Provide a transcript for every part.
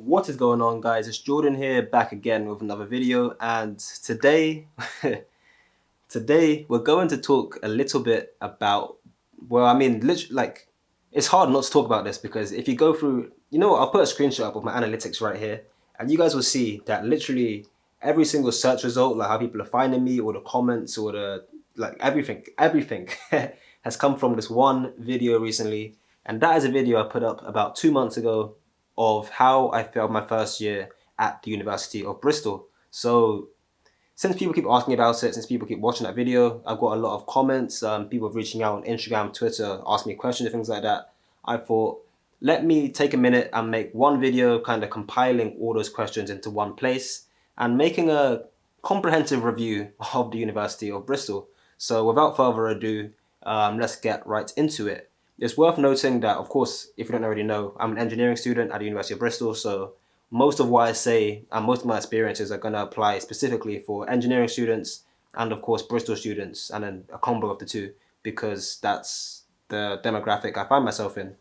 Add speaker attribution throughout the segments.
Speaker 1: What is going on, guys? It's Jordan here, back again with another video, and today today we're going to talk a little bit about, well, I mean, literally, like, it's hard not to talk about this because if you go through, I'll put a screenshot up of my analytics right here, and you guys will see that literally every single search result, like how people are finding me, or the comments, or the, like, everything has come from this one video recently. And that is a video I put up about 2 months ago of how I failed my first year at the University of Bristol. So since people keep asking about it, since people keep watching that video, I've got a lot of comments, people reaching out on Instagram, Twitter, asking me questions and things like that. I thought, let me take a minute and make one video kind of compiling all those questions into one place and making a comprehensive review of the University of Bristol. So without further ado, let's get right into it. It's worth noting that, of course, if you don't already know, I'm an engineering student at the University of Bristol, so most of what I say and most of my experiences are going to apply specifically for engineering students and, of course, Bristol students, and then a combo of the two, because that's the demographic I find myself in.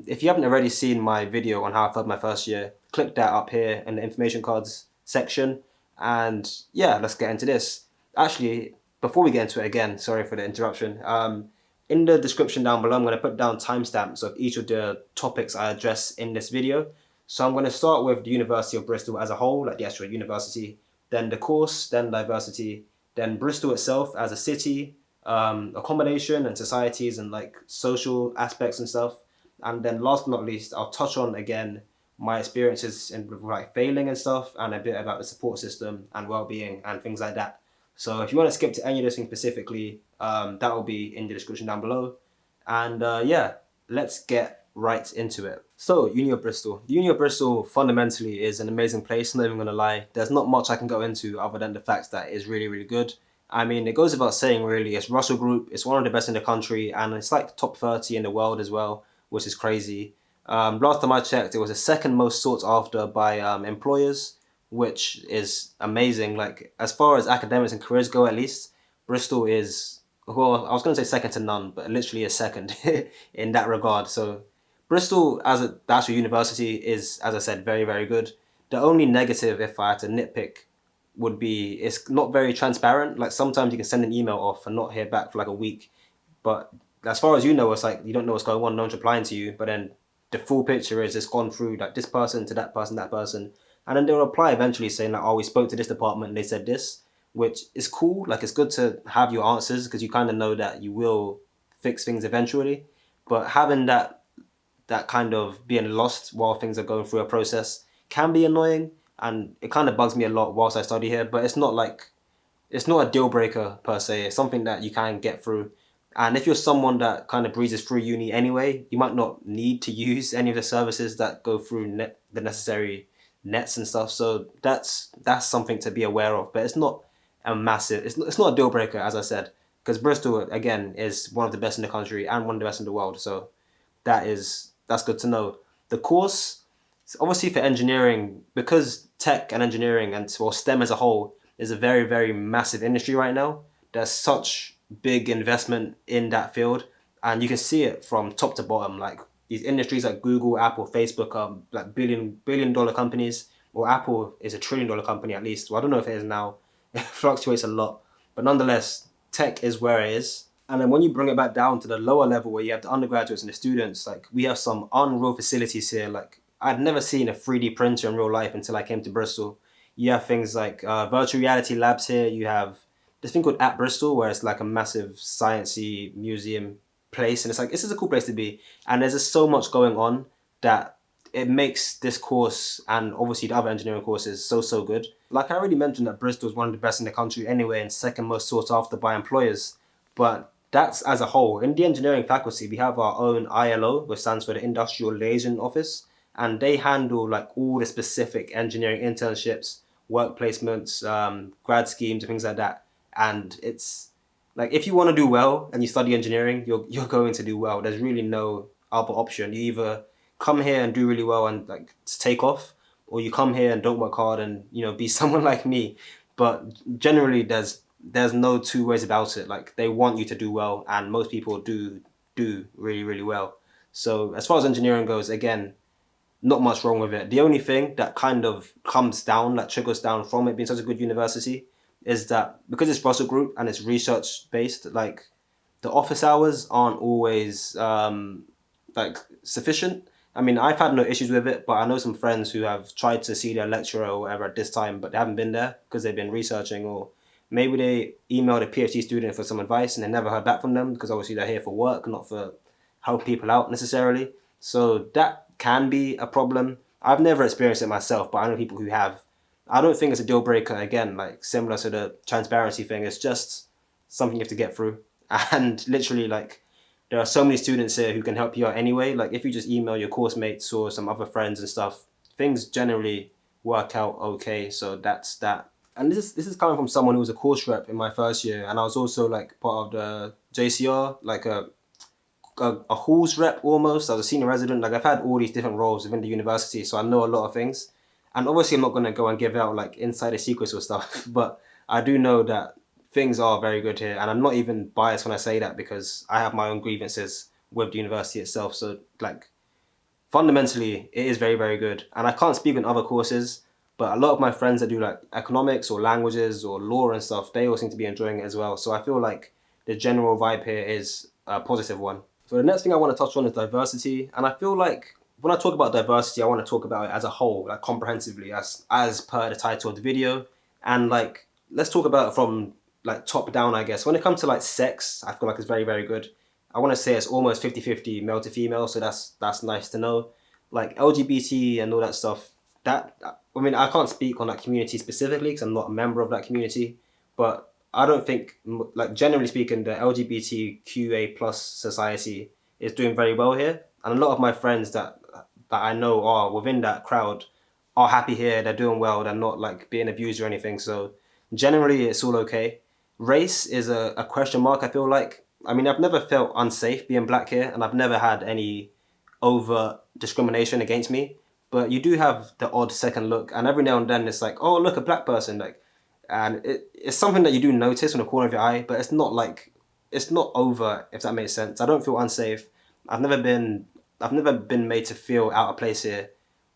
Speaker 1: If you haven't already seen my video on how I failed my first year, click that up here in the information cards section. And yeah, let's get into this. Actually, before we get into it again, sorry for the interruption. In the description down below, I'm going to put down timestamps of each of the topics I address in this video. So I'm going to start with the University of Bristol as a whole, like the actual university, then the course, then diversity, then Bristol itself as a city, accommodation and societies and like social aspects and stuff. And then last but not least, I'll touch on again my experiences in like failing and stuff, and a bit about the support system and well-being and things like that. So if you want to skip to any of this thing specifically, that will be in the description down below. And yeah, let's get right into it. So, Uni of Bristol. The Uni of Bristol fundamentally is an amazing place, not even gonna lie. There's not much I can go into other than the fact that it's really, really good. I mean, it goes without saying, really. It's Russell Group, it's one of the best in the country, and it's like top 30 in the world as well, which is crazy. Last time I checked, it was the second most sought after by employers, which is amazing. Like, as far as academics and careers go, at least, Bristol is, well, I was going to say second to none, but literally a second in that regard. So, Bristol, as the actual university, is, as I said, very, very good. The only negative, if I had to nitpick, would be it's not very transparent. Like sometimes you can send an email off and not hear back for like a week, but as far as you know, it's like you don't know what's going on. No one's replying to you, but then the full picture is it's gone through like this person to that person, and then they'll reply eventually saying like, "Oh, we spoke to this department and they said this," which is cool. Like it's good to have your answers because you kind of know that you will fix things eventually. But having that kind of being lost while things are going through a process can be annoying, and it kind of bugs me a lot whilst I study here. But it's not a deal breaker per se. It's something that you can get through. And if you're someone that kind of breezes through uni anyway, you might not need to use any of the services that go through the necessary nets and stuff. So that's something to be aware of. But it's not a massive. It's not a deal breaker, as I said, because Bristol again is one of the best in the country and one of the best in the world. So that's good to know. The course, obviously for engineering, because tech and engineering and well STEM as a whole is a very, very massive industry right now. There's such big investment in that field, and you can see it from top to bottom. Like these industries like Google, Apple, Facebook are like billion dollar companies. Or Apple is $1 trillion company at least. Well, I don't know if it is now. It fluctuates a lot, but nonetheless, tech is where it is. And then when you bring it back down to the lower level where you have the undergraduates and the students, like we have some unreal facilities here. Like I'd never seen a 3D printer in real life until I came to Bristol. You have things like virtual reality labs here. You have this thing called At Bristol, where it's like a massive sciencey museum place, and it's like this is a cool place to be. And there's just so much going on that it makes this course and obviously the other engineering courses so good. Like I already mentioned that Bristol is one of the best in the country anyway, and second most sought after by employers. But that's as a whole. In the engineering faculty, we have our own ILO, which stands for the Industrial Liaison Office, and they handle like all the specific engineering internships, work placements, grad schemes, and things like that. And it's like if you want to do well and you study engineering, you're going to do well. There's really no other option. You either come here and do really well and like take off, or you come here and don't work hard and be someone like me. But generally, there's no two ways about it. Like they want you to do well, and most people do really, really well. So as far as engineering goes, again, not much wrong with it. The only thing that kind of comes down, like trickles down from it being such a good university, is that because it's Russell Group and it's research based, like the office hours aren't always like sufficient. I mean, I've had no issues with it, but I know some friends who have tried to see their lecturer or whatever at this time, but they haven't been there because they've been researching, or maybe they emailed a PhD student for some advice and they never heard back from them because obviously they're here for work, not for help people out necessarily. So that can be a problem. I've never experienced it myself, but I know people who have. I don't think it's a deal breaker. Again, like similar to the transparency thing, it's just something you have to get through. And literally, like, there are so many students here who can help you out anyway. Like, if you just email your course mates or some other friends and stuff, things generally work out okay. So that's that. And this is coming from someone who was a course rep in my first year, and I was also like part of the JCR, like a halls rep almost. I was a senior resident. Like I've had all these different roles within the university, so I know a lot of things. And obviously, I'm not gonna go and give out like insider secrets or stuff, but I do know that things are very good here, and I'm not even biased when I say that because I have my own grievances with the university itself. So like fundamentally, it is very very good, and I can't speak on other courses. But a lot of my friends that do like economics or languages or law and stuff, they all seem to be enjoying it as well. So I feel like the general vibe here is a positive one. So the next thing I want to touch on is diversity, and I feel like when I talk about diversity, I want to talk about it as a whole, like comprehensively, as per the title of the video, and like let's talk about it from like top down, I guess. When it comes to like sex, I feel like it's very very good. I want to say it's almost 50-50 male to female, so that's nice to know. Like LGBT and all that stuff. That I mean, I can't speak on that community specifically because I'm not a member of that community, but I don't think, like generally speaking, the LGBTQA plus society is doing very well here, and a lot of my friends that I know are within that crowd are happy here. They're doing well. They're not like being abused or anything. So generally, it's all okay. Race is a question mark. I feel like. I mean, I've never felt unsafe being black here, and I've never had any overt discrimination against me. But you do have the odd second look, and every now and then it's like, oh look, a black person, like, and it's something that you do notice on the corner of your eye, but it's not like it's not over, if that makes sense. I don't feel unsafe. I've never been I've never been made to feel out of place here,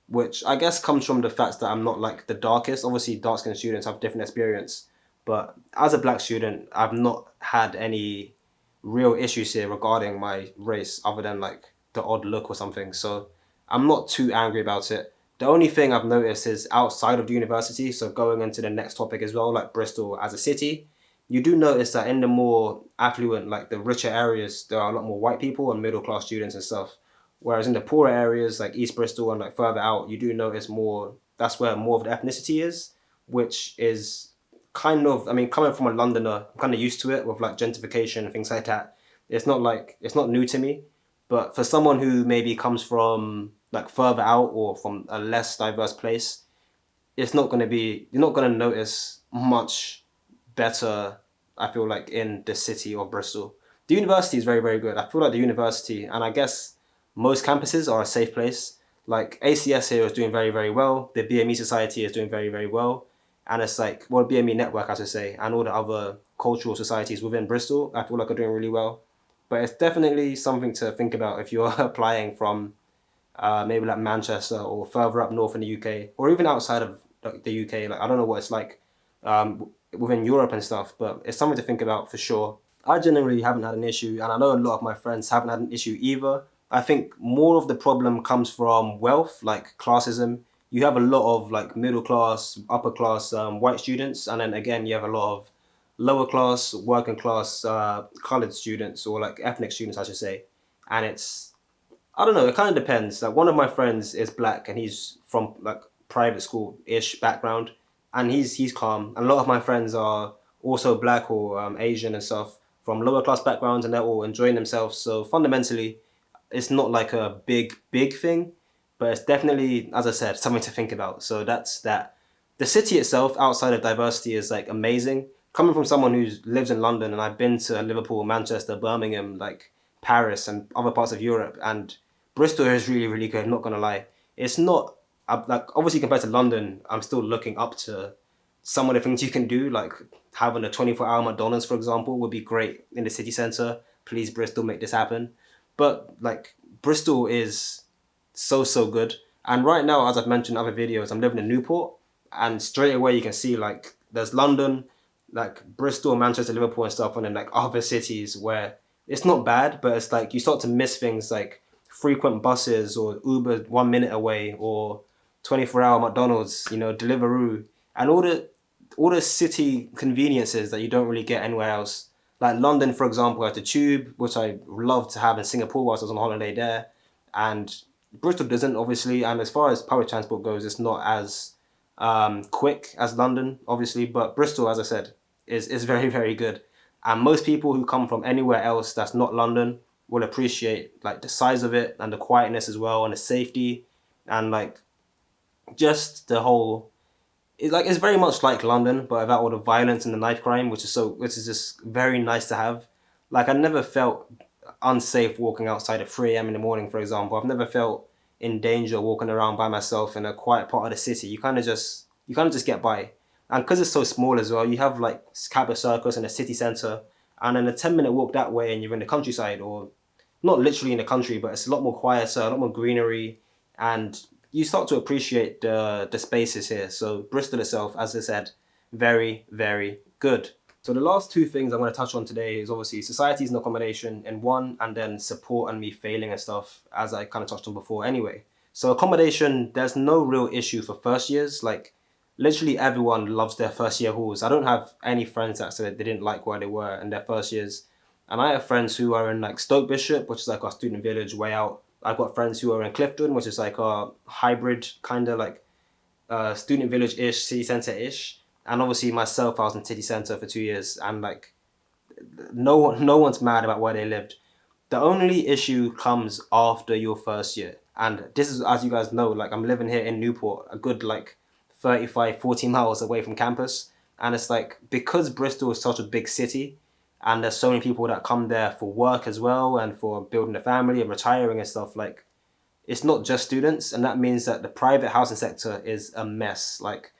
Speaker 1: which I guess comes from the fact that I'm not like the darkest. Obviously, dark skinned students have different experience, but as a black student, I've not had any real issues here regarding my race, other than like the odd look or something. So I'm not too angry about it. The only thing I've noticed is outside of the university, so going into the next topic as well, like Bristol as a city, you do notice that in the more affluent, like the richer areas, there are a lot more white people and middle class students and stuff. Whereas in the poorer areas like East Bristol and like further out, you do notice more. That's where more of the ethnicity is, which is kind of. I mean, coming from a Londoner, I'm kind of used to it with like gentrification and things like that. It's not new to me, but for someone who maybe comes from like further out or from a less diverse place, it's not going to be. You're not going to notice much better. I feel like in the city of Bristol, the university is very very good. I feel like the university, and I guess most campuses are a safe place. Like ACS here is doing very very well. The BME Society is doing very very well, and it's like, well, BME Network, as I say, and all the other cultural societies within Bristol, I feel like are doing really well. But it's definitely something to think about if you're applying from maybe like Manchester or further up north in the UK, or even outside of like, the UK. Like I don't know what it's like within Europe and stuff, but it's something to think about for sure. I generally haven't had an issue, and I know a lot of my friends haven't had an issue either. I think more of the problem comes from wealth, like classism. You have a lot of like middle class, upper class white students, and then again you have a lot of lower class, working class colored students, or like ethnic students, I should say. And it's, I don't know, it kind of depends. Like one of my friends is black and he's from like private school ish background, and he's calm. And a lot of my friends are also black or Asian and stuff from lower class backgrounds, and they're all enjoying themselves. So fundamentally, it's not like a big thing, but it's definitely, as I said, something to think about. So that's that. The city itself, outside of diversity, is like amazing. Coming from someone who lives in London, and I've been to Liverpool, Manchester, Birmingham, like Paris, and other parts of Europe, and Bristol is really really good. I'm not gonna lie. It's not like obviously compared to London, I'm still looking up to some of the things you can do, like having a 24-hour McDonald's, for example, would be great in the city centre. Please, Bristol, make this happen. But like Bristol is so good. And right now, as I've mentioned in other videos, I'm living in Newport, and straight away you can see like there's London, like Bristol, Manchester, Liverpool and stuff, and then like other cities where it's not bad, but it's like you start to miss things like frequent buses or Uber 1 minute away or 24-hour McDonald's, Deliveroo, and all the city conveniences that you don't really get anywhere else. Like London, for example, has the tube, which I love to have in Singapore whilst I was on holiday there, and Bristol doesn't, obviously. And as far as public transport goes, it's not as quick as London, obviously. But Bristol, as I said, is very, very good. And most people who come from anywhere else that's not London will appreciate like the size of it and the quietness as well and the safety and like just the whole it's very much like London, but without all the violence and the knife crime, which is just very nice to have. Like I never felt unsafe walking outside at 3 a.m. in the morning, for example. I've never felt in danger walking around by myself in a quiet part of the city. You kind of just get by, and because it's so small as well, you have like Cabot Circus in the city centre, and then a 10-minute walk that way, and you're in the countryside, or not literally in the country, but it's a lot more quieter, a lot more greenery, and you start to appreciate the spaces here. So Bristol itself, as I said, very, very good. So the last two things I'm going to touch on today is obviously societies and accommodation in one, and then support and me failing and stuff, as I kind of touched on before anyway. So accommodation, there's no real issue for first years. Like literally everyone loves their first year halls. I don't have any friends that said they didn't like where they were in their first years. And I have friends who are in like Stoke Bishop, which is like our student village way out. I've got friends who are in Clifton, which is like a hybrid kind of like student village-ish, city centre-ish. And obviously myself, I was in city centre for 2 years, and like no one's mad about where they lived. The only issue comes after your first year. And this is, as you guys know, like I'm living here in Newport, a good like 35, 40 miles away from campus. And it's like, because Bristol is such a big city, and there's so many people that come there for work as well and for building a family and retiring and stuff, like it's not just students. And that means that the private housing sector is a mess. Like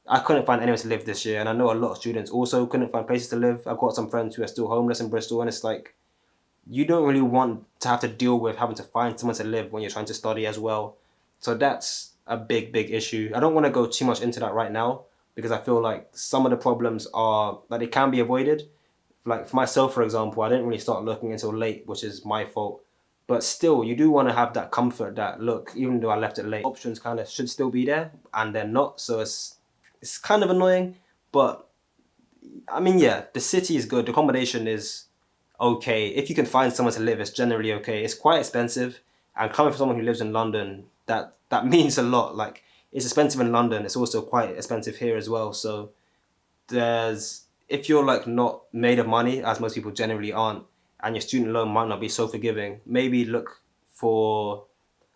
Speaker 1: I couldn't find anywhere to live this year, and I know a lot of students also couldn't find places to live. I've got some friends who are still homeless in Bristol, and it's like you don't really want to have to deal with having to find somewhere to live when you're trying to study as well. So that's a big, big issue. I don't want to go too much into that right now because I feel like some of the problems are that they can be avoided. Like for myself, for example, I didn't really start looking until late, which is my fault. But still, you do want to have that comfort that, look, even though I left it late, options kind of should still be there, and they're not. So it's kind of annoying, but I mean, yeah, the city is good. The accommodation is okay. If you can find somewhere to live, it's generally okay. It's quite expensive, and coming from someone who lives in London, that means a lot. Like it's expensive in London. It's also quite expensive here as well. So there's if you're like not made of money, as most people generally aren't, and your student loan might not be so forgiving, maybe look for,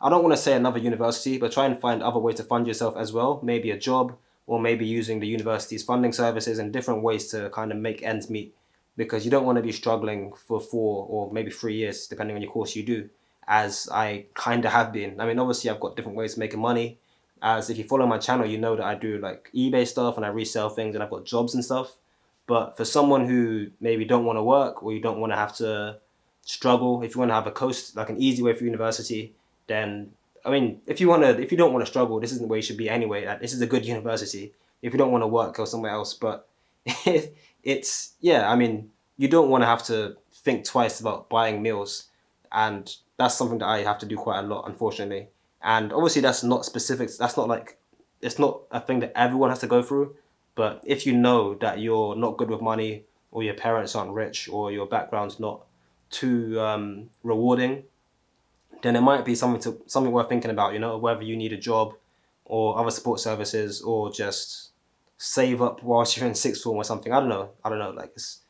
Speaker 1: I don't want to say another university, but try and find other ways to fund yourself as well. Maybe a job, or maybe using the university's funding services and different ways to kind of make ends meet, because you don't want to be struggling for 4 or maybe 3 years, depending on your course you do, as I kind of have been. I mean, obviously, I've got different ways of making money. As if you follow my channel, you know that I do like eBay stuff and I resell things and I've got jobs and stuff. But for someone who maybe don't want to work, or you don't want to have to struggle, if you want to have a coast like an easy way for university, then I mean, if you don't want to struggle, this isn't where you should be anyway. Like, this is a good university. If you don't want to work, go somewhere else. But it's yeah. I mean, you don't want to have to think twice about buying meals, and that's something that I have to do quite a lot, unfortunately. And obviously, that's not specific. That's not like it's not a thing that everyone has to go through. But if you know that you're not good with money, or your parents aren't rich, or your background's not too rewarding, then it might be something worth thinking about. Whether you need a job, or other support services, or just save up whilst you're in sixth form or something. I don't know. Like it's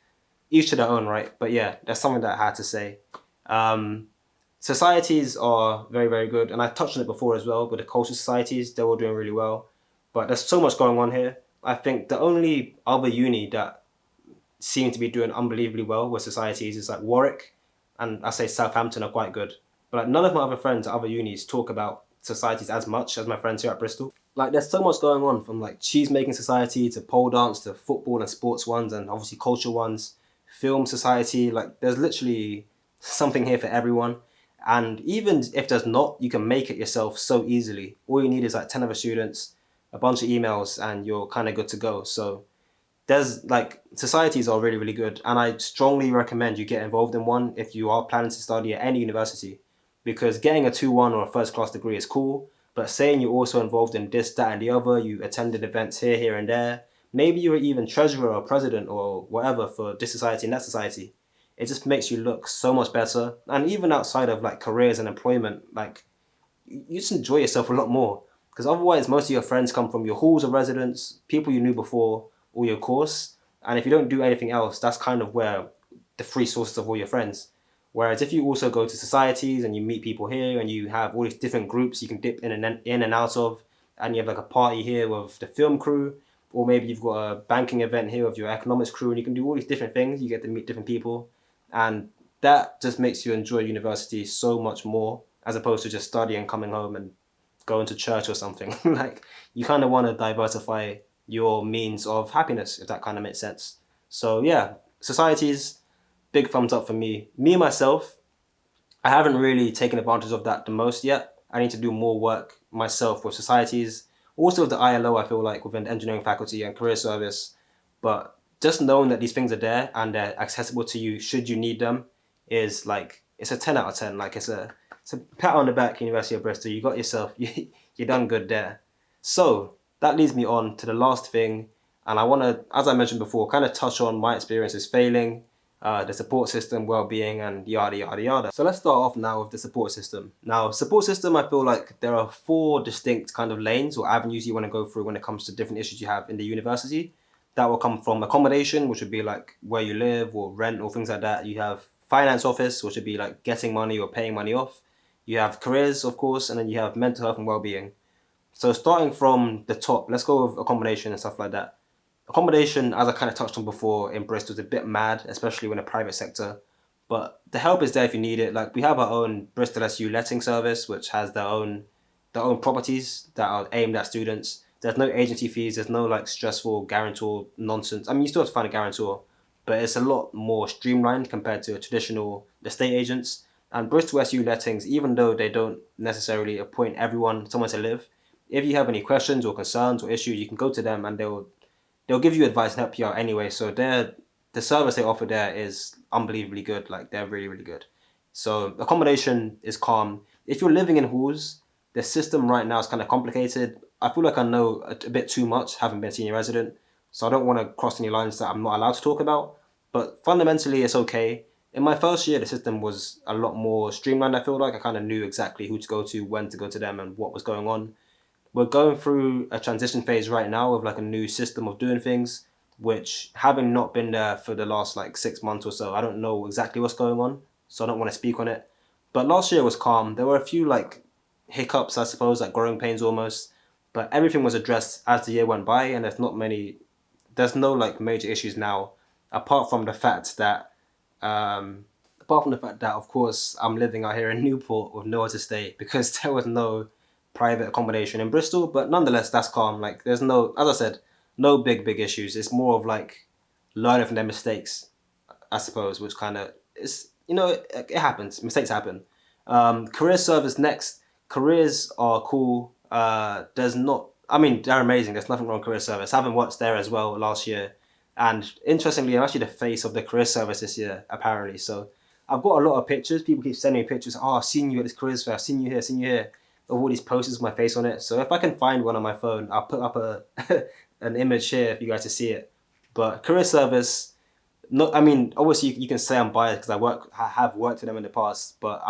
Speaker 1: each to their own, right? But yeah, that's something that I had to say. Um, Societies are very, very good, and I touched on it before as well. But the culture societies, they're all doing really well. But there's so much going on here. I think the only other uni that seem to be doing unbelievably well with societies is like Warwick, and I say Southampton are quite good. But like none of my other friends at other unis talk about societies as much as my friends here at Bristol. Like there's so much going on, from like cheese making society to pole dance to football and sports ones, and obviously culture ones, film society. Like there's literally something here for everyone. And even if there's not, you can make it yourself so easily. All you need is like 10 other students, a bunch of emails, and you're kind of good to go. So there's like societies are really, really good. And I strongly recommend you get involved in one if you are planning to study at any university, because getting a 2-1 or a first class degree is cool. But saying you're also involved in this, that, and the other, you attended events here, here, and there. Maybe you were even treasurer or president or whatever for this society and that society. It just makes you look so much better. And even outside of like careers and employment, like you just enjoy yourself a lot more. Because otherwise, most of your friends come from your halls of residence, people you knew before, or your course. And if you don't do anything else, that's kind of where the free sources of all your friends. Whereas if you also go to societies and you meet people here and you have all these different groups you can dip in and out of, and you have like a party here with the film crew, or maybe you've got a banking event here with your economics crew, and you can do all these different things. You get to meet different people, and that just makes you enjoy university so much more as opposed to just studying, coming home, and going to church or something. Like you kind of want to diversify your means of happiness, if that kind of makes sense. So yeah, societies, big thumbs up for me. Me myself, I haven't really taken advantage of that the most yet. I need to do more work myself with societies. Also with the ILO, I feel like within the engineering faculty and career service. But just knowing that these things are there and they're accessible to you should you need them is like it's a 10 out of 10. Like it's a pat on the back, University of Bristol. You got yourself you done good there. So that leads me on to the last thing, and I want to, as I mentioned before, kind of touch on my experiences failing, the support system, well-being, and yada yada yada. So let's start off now with the support system. Now, support system, I feel like there are 4 distinct kind of lanes or avenues you want to go through when it comes to different issues you have in the university. That will come from accommodation, which would be like where you live or rent or things like that. You have finance office, which would be like getting money or paying money off. You have careers, of course, and then you have mental health and well-being. So starting from the top, let's go with accommodation and stuff like that. Accommodation, as I kind of touched on before, in Bristol is a bit mad, especially when the private sector. But the help is there if you need it. Like we have our own Bristol SU letting service, which has their own properties that are aimed at students. There's no agency fees. There's no like stressful guarantor nonsense. I mean, you still have to find a guarantor, but it's a lot more streamlined compared to traditional estate agents. And Bristol SU lettings, even though they don't necessarily appoint everyone somewhere to live, if you have any questions or concerns or issues, you can go to them and they'll give you advice and help you out anyway. So the service they offer there is unbelievably good. Like they're really, really good. So accommodation is calm. If you're living in halls, the system right now is kind of complicated. I feel like I know a bit too much, having been a senior resident. So I don't want to cross any lines that I'm not allowed to talk about. But fundamentally, it's okay. In my first year, the system was a lot more streamlined. I feel like I kind of knew exactly who to go to, when to go to them, and what was going on. We're going through a transition phase right now of like a new system of doing things, which having not been there for the last like 6 months or so, I don't know exactly what's going on, so I don't want to speak on it. But last year was calm. There were a few like hiccups, I suppose, like growing pains almost, but everything was addressed as the year went by, and there's no like major issues now, apart from the fact that of course, I'm living out here in Newport with nowhere to stay because there was no private accommodation in Bristol. But nonetheless, that's calm. Like, there's no, as I said, no big issues. It's more of like learning from their mistakes, I suppose, which kind of is, it happens. Mistakes happen. Career service next. Careers are cool. There's not, I mean, they're amazing. There's nothing wrong with career service. I haven't watched there as well last year. And interestingly, I'm actually the face of the career service this year, apparently. So I've got a lot of pictures. People keep sending me pictures. Oh, I've seen you at this careers fair. I've seen you here, seen you here. Of all these posters with my face on it. So if I can find one on my phone, I'll put up an image here for you guys to see it. But career service, no, I mean, obviously you can say I'm biased because I have worked with them in the past, but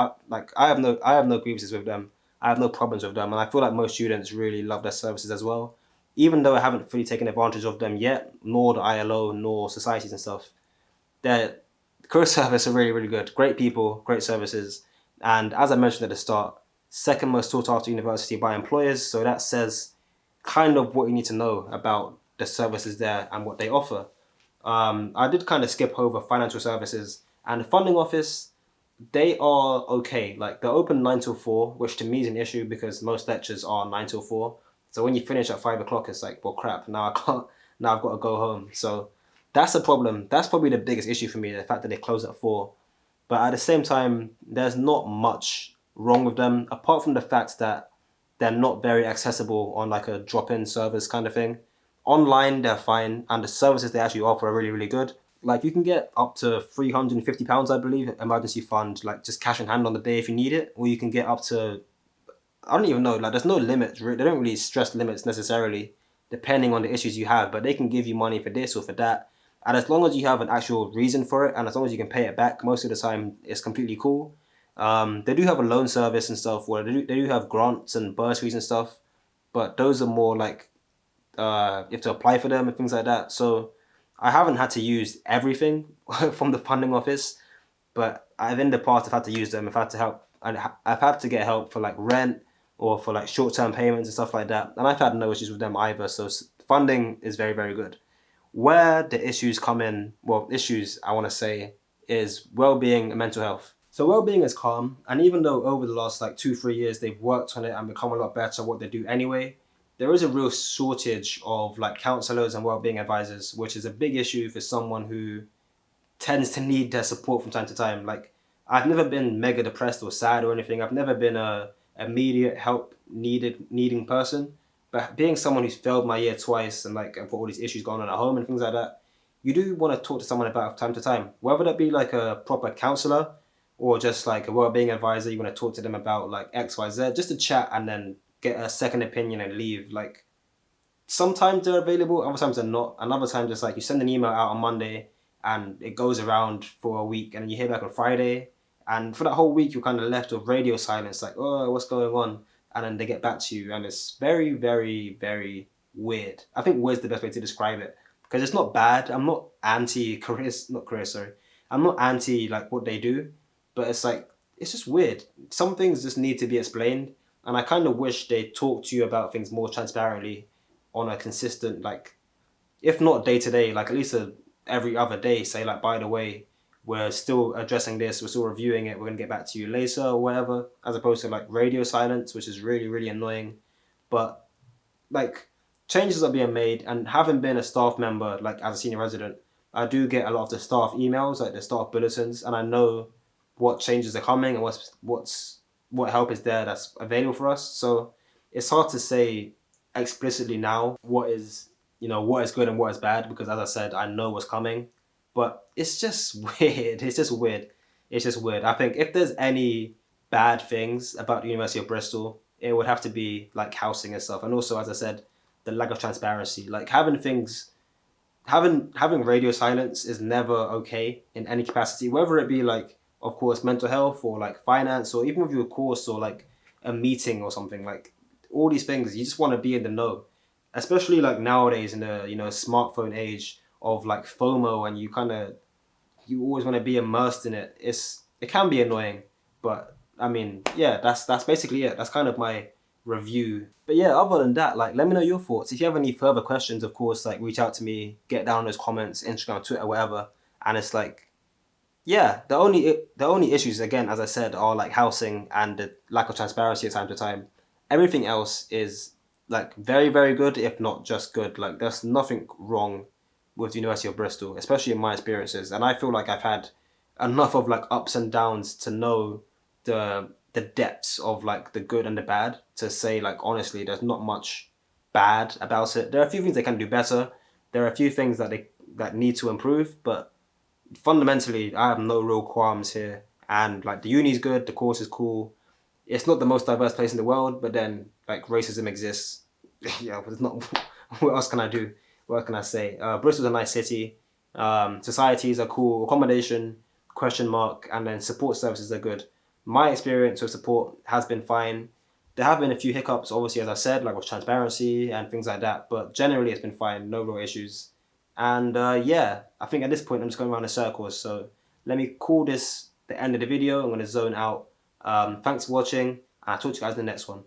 Speaker 1: I have no grievances with them. I have no problems with them, and I feel like most students really love their services as well. Even though I haven't fully taken advantage of them yet, nor the ILO, nor societies and stuff, their career service are really, really good. Great people, great services, and as I mentioned at the start, second most sought after university by employers. So that says kind of what you need to know about the services there and what they offer. I did kind of skip over financial services and the funding office. They are okay. Like they're open 9 till 4, which to me is an issue because most lectures are 9 till 4. So when you finish at 5 o'clock, it's like, well, crap. Now I can't. Now I've got to go home. So that's a problem. That's probably the biggest issue for me. The fact that they close at 4. But at the same time, there's not much wrong with them, apart from the fact that they're not very accessible on like a drop-in service kind of thing. Online, they're fine, and the services they actually offer are really, really good. Like you can get up to £350, I believe, emergency fund, like just cash in hand on the day if you need it, or you can get up to, I don't even know, like there's no limits. They don't really stress limits necessarily, depending on the issues you have, but they can give you money for this or for that. And as long as you have an actual reason for it, and as long as you can pay it back, most of the time it's completely cool. They do have a loan service and stuff where they do have grants and bursaries and stuff, but those are more like you have to apply for them and things like that. So I haven't had to use everything from the funding office, but I've in the past I've had to use them. I've had to help, and I've had to get help for like rent or for like short-term payments and stuff like that. And I've had no issues with them either. So funding is very, very good. Where the issues come in, well, issues I want to say is well-being and mental health. So well-being is calm, and even though over the last like 2-3 years they've worked on it and become a lot better at what they do anyway, there is a real shortage of like counselors and well-being advisors, which is a big issue for someone who tends to need their support from time to time. Like I've never been mega depressed or sad or anything. I've never been a immediate help needing person. But being someone who's failed my year twice and like I've got all these issues going on at home and things like that, you do want to talk to someone about it from time to time. Whether that be like a proper counselor or just like a well-being advisor, you want to talk to them about like X, Y, Z, just to chat and then get a second opinion and leave. Like sometimes they're available, other times they're not, and other times it's like you send an email out on Monday and it goes around for a week and then you hear back on Friday, and for that whole week you're kind of left with radio silence, like, oh, what's going on? And then they get back to you and it's very, very, very weird. I think weird's the best way to describe it, because it's not bad. I'm not anti career, not career, sorry. I'm not anti like what they do, but it's like it's just weird. Some things just need to be explained, and I kind of wish they talk to you about things more transparently on a consistent, like, if not day to day, like at least every other day, say like, by the way, we're still addressing this, we're still reviewing it, we're gonna get back to you later or whatever, as opposed to like radio silence, which is really, really annoying. But like changes are being made, and having been a staff member, like as a senior resident, I do get a lot of the staff emails, like the staff bulletins, and I know what changes are coming and what help is there that's available for us. So it's hard to say explicitly now what is, what is good and what is bad, because as I said, I know what's coming. But it's just weird. It's just weird. It's just weird. I think if there's any bad things about the University of Bristol, it would have to be like housing and stuff, and also, as I said, the lack of transparency. Like having radio silence is never okay in any capacity, whether it be like, of course, mental health or like finance, or even with your course or like a meeting or something. Like all these things, you just want to be in the know, especially like nowadays in the smartphone age of like FOMO, and you always want to be immersed in it. It can be annoying, but I mean, yeah, that's basically it. That's kind of my review. But yeah, other than that, like, let me know your thoughts. If you have any further questions, of course, like, reach out to me, get down in those comments, Instagram, Twitter, whatever. And it's like, yeah, the only issues, again, as I said, are like housing and the lack of transparency at time to time. Everything else is like very, very good, if not just good. Like there's nothing wrong with the University of Bristol, especially in my experiences. And I feel like I've had enough of like ups and downs to know the depths of like the good and the bad, to say like honestly there's not much bad about it. There are a few things they can do better. There are a few things that need to improve, but fundamentally, I have no real qualms here. And like the uni's good, the course is cool. It's not the most diverse place in the world, but then like racism exists. Yeah, but it's not. What else can I do? What can I say? Bristol's a nice city. Societies are cool. Accommodation, question mark, and then support services are good. My experience with support has been fine. There have been a few hiccups, obviously, as I said, like with transparency and things like that. But generally, it's been fine. No real issues. And yeah, I think at this point I'm just going around in circles. So let me call this the end of the video. I'm going to zone out. Thanks for watching, and I'll talk to you guys in the next one.